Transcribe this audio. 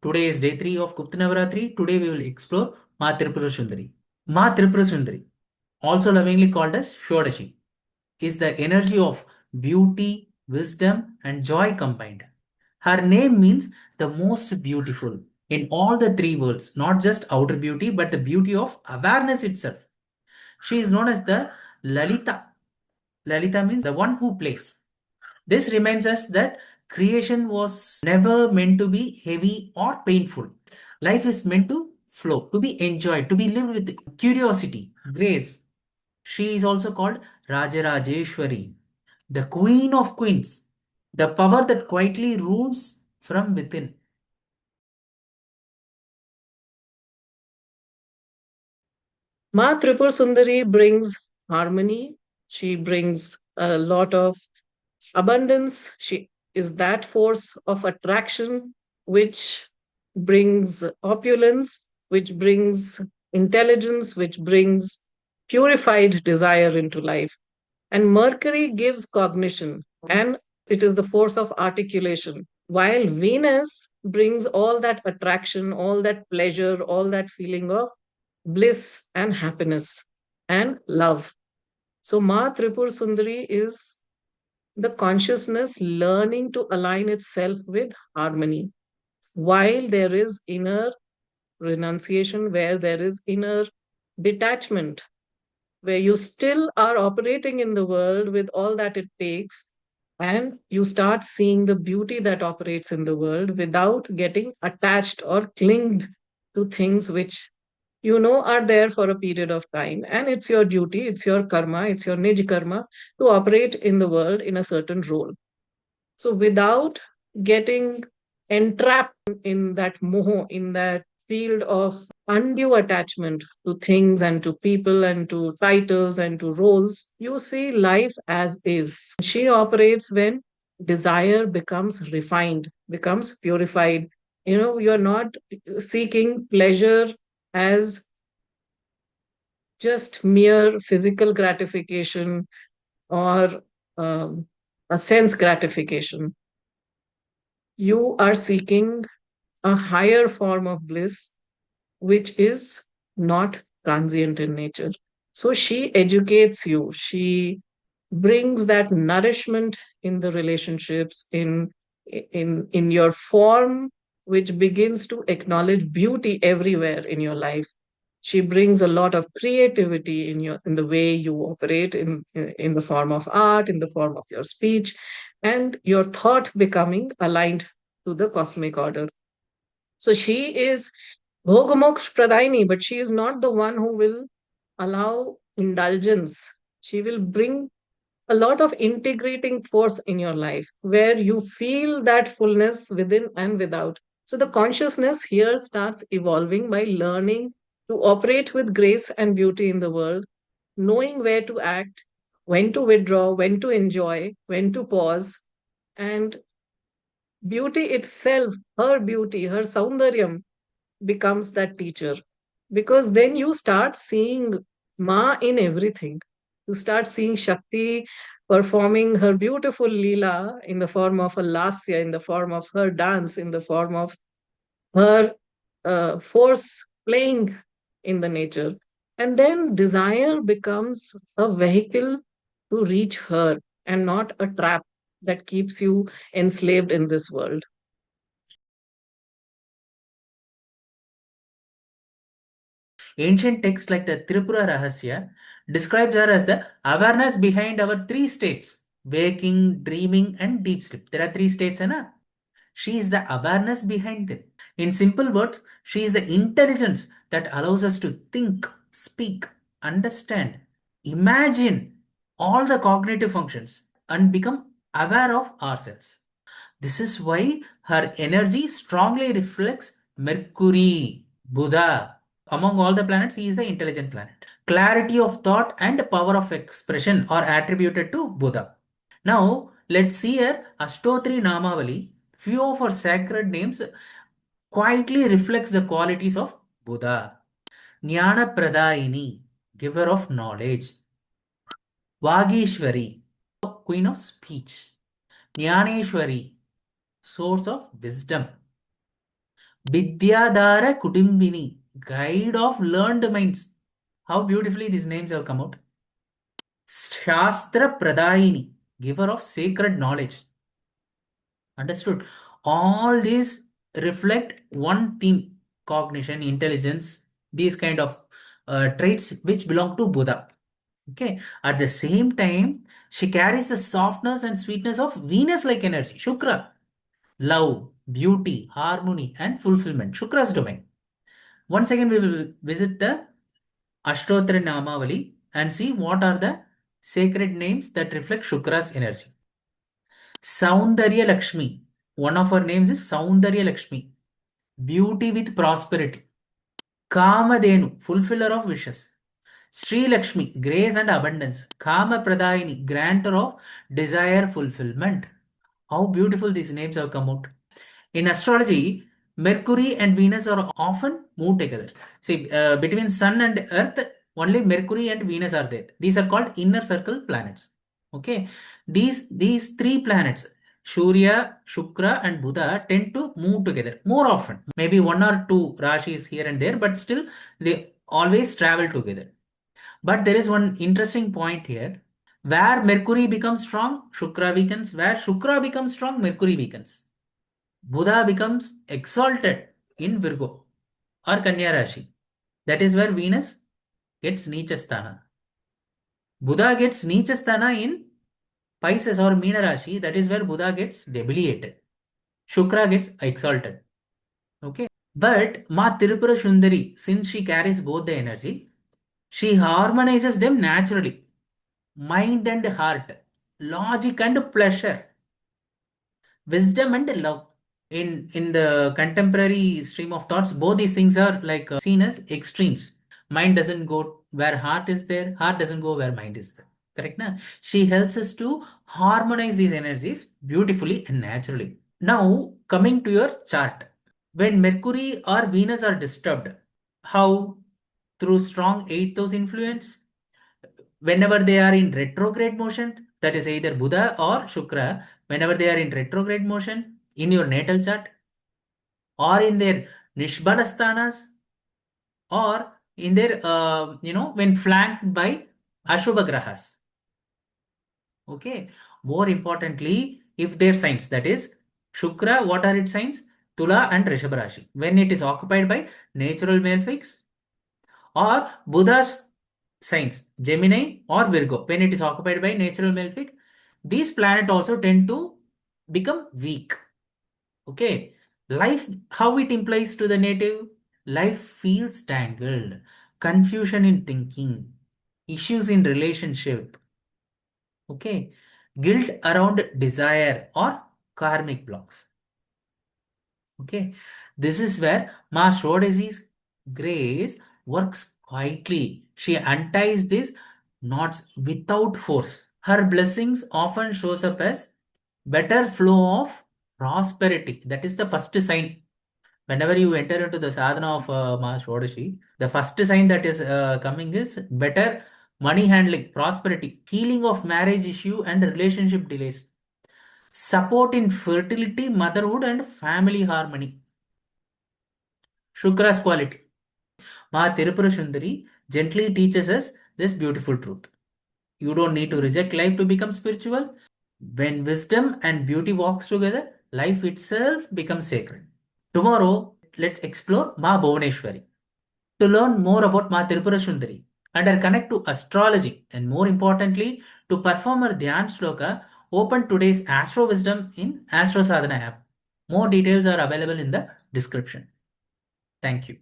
Today is day 3 of Gupt Navratri. Today we will explore Maa Tripura Sundari. Maa Tripura Sundari, also lovingly called as Shodashi, is the energy of beauty, wisdom, and joy combined. Her name means the most beautiful in all the three worlds, not just outer beauty, but the beauty of awareness itself. She is known as the Lalita. Lalita means the one who plays. This reminds us that creation was never meant to be heavy or painful. Life is meant to flow, to be enjoyed, to be lived with curiosity, grace. She is also called Rajarajeshwari, the Queen of Queens, the power that quietly rules from within. Maa Tripura Sundari brings harmony. She brings a lot of abundance. She is that force of attraction which brings opulence, which brings intelligence, which brings purified desire into life. And Mercury gives cognition, and it is the force of articulation. While Venus brings all that attraction, all that pleasure, all that feeling of bliss and happiness and love. So, Ma Tripur Sundari is the consciousness learning to align itself with harmony. While there is inner renunciation, where there is inner detachment, where you still are operating in the world with all that it takes, and you start seeing the beauty that operates in the world without getting attached or clinged to things which are there for a period of time, and it's your duty, it's your karma, it's your nij karma to operate in the world in a certain role. So without getting entrapped in that moho, in that field of undue attachment to things and to people and to titles and to roles, you see life as is. She operates when desire becomes refined, becomes purified. You're not seeking pleasure as just mere physical gratification or a sense gratification. You are seeking a higher form of bliss, which is not transient in nature. So she educates you. She brings that nourishment in the relationships, in your form, which begins to acknowledge beauty everywhere in your life. She brings a lot of creativity in the way you operate, in the form of art, in the form of your speech, and your thought becoming aligned to the cosmic order. So she is Bhogamoksh Pradaini, but she is not the one who will allow indulgence. She will bring a lot of integrating force in your life where you feel that fullness within and without. So the consciousness here starts evolving by learning to operate with grace and beauty in the world, knowing where to act, when to withdraw, when to enjoy, when to pause. And beauty itself, her beauty, her saundaryam, becomes that teacher. Because then you start seeing Ma in everything. You start seeing Shakti performing her beautiful Leela in the form of a Lasya, in the form of her dance, in the form of her force playing in the nature. And then desire becomes a vehicle to reach her and not a trap that keeps you enslaved in this world. Ancient texts like the Tripura Rahasya describes her as the awareness behind our three states, waking, dreaming, and deep sleep. There are three states, na? She is the awareness behind them. In simple words, she is the intelligence that allows us to think, speak, understand, imagine all the cognitive functions and become aware of ourselves. This is why her energy strongly reflects Mercury, Buddha. Among all the planets, he is the intelligent planet. Clarity of thought and power of expression are attributed to Buddha. Now, let's see here Astotri Namavali. Few of our sacred names quietly reflects the qualities of Buddha. Jnana Pradayini, giver of knowledge. Vagishwari, queen of speech. Jnaneshwari, source of wisdom. Vidyadhara Kudumbini, guide of learned minds. How beautifully these names have come out. Shastra Pradayini, giver of sacred knowledge. Understood? All these reflect one theme: cognition, intelligence, these kind of traits which belong to Buddha. Okay. At the same time, she carries the softness and sweetness of Venus like energy, Shukra, love, beauty, harmony, and fulfillment. Shukra's domain. Once again, we will visit the Ashtotra Namavali and see what are the sacred names that reflect Shukra's energy. Saundarya Lakshmi. One of her names is Saundarya Lakshmi. Beauty with prosperity. Kamadenu, fulfiller of wishes. Sri Lakshmi, grace and abundance. Kama Pradayini, grantor of desire fulfillment. How beautiful these names have come out. In astrology, Mercury and Venus are often moved together. See, between Sun and Earth, only Mercury and Venus are there. These are called inner circle planets. Okay, these three planets, Surya, Shukra, and Buddha, tend to move together more often. Maybe one or two rashis here and there, but still they always travel together. But there is one interesting point here. Where Mercury becomes strong, Shukra weakens. Where Shukra becomes strong, Mercury weakens. Buddha becomes exalted in Virgo or Kanya Rashi. That is where Venus gets Nichasthana. Buddha gets Nichasthana in Pisces or Meena Rashi. That is where Buddha gets debilitated. Shukra gets exalted. Okay. But Maa Tripura Sundari, since she carries both the energy, she harmonizes them naturally. Mind and heart, logic and pleasure, wisdom and love. In the contemporary stream of thoughts, both these things are like seen as extremes. Mind doesn't go where heart is there, heart doesn't go where mind is there. Correct na? She helps us to harmonize these energies beautifully and naturally. Now coming to your chart, when Mercury or Venus are disturbed, how? Through strong 8th house influence. Whenever they are in retrograde motion, that is either Buddha or Shukra, whenever they are in retrograde motion in your natal chart, or in their Nishbalasthanas, or in their, when flanked by Ashubha Grahas. Okay. More importantly, if their signs, that is Shukra, what are its signs? Tula and Rishabha Rashi. When it is occupied by natural malefics, or Buddha's signs, Gemini or Virgo, when it is occupied by natural malefic, these planets also tend to become weak. Okay. Life, how it implies to the native? Life feels tangled, confusion in thinking, issues in relationship. Okay. Guilt around desire or karmic blocks. Okay. This is where Ma Shodazi's grace works quietly. She unties these knots without force. Her blessings often shows up as better flow of prosperity. That is the first sign. Whenever you enter into the sadhana of Ma Shodashi, the first sign that is coming is better money handling, prosperity, healing of marriage issue and relationship delays, support in fertility, motherhood, and family harmony. Shukra's quality. Ma Tirupura Sundari gently teaches us this beautiful truth. You don't need to reject life to become spiritual. When wisdom and beauty walks together, life itself becomes sacred. Tomorrow, let's explore Ma Bhuvaneshwari. To learn more about Ma Tirupura Sundari and her connect to astrology, and more importantly, to perform her Dhyan Shloka, open today's Astro Wisdom in Astro Sadhana app. More details are available in the description. Thank you.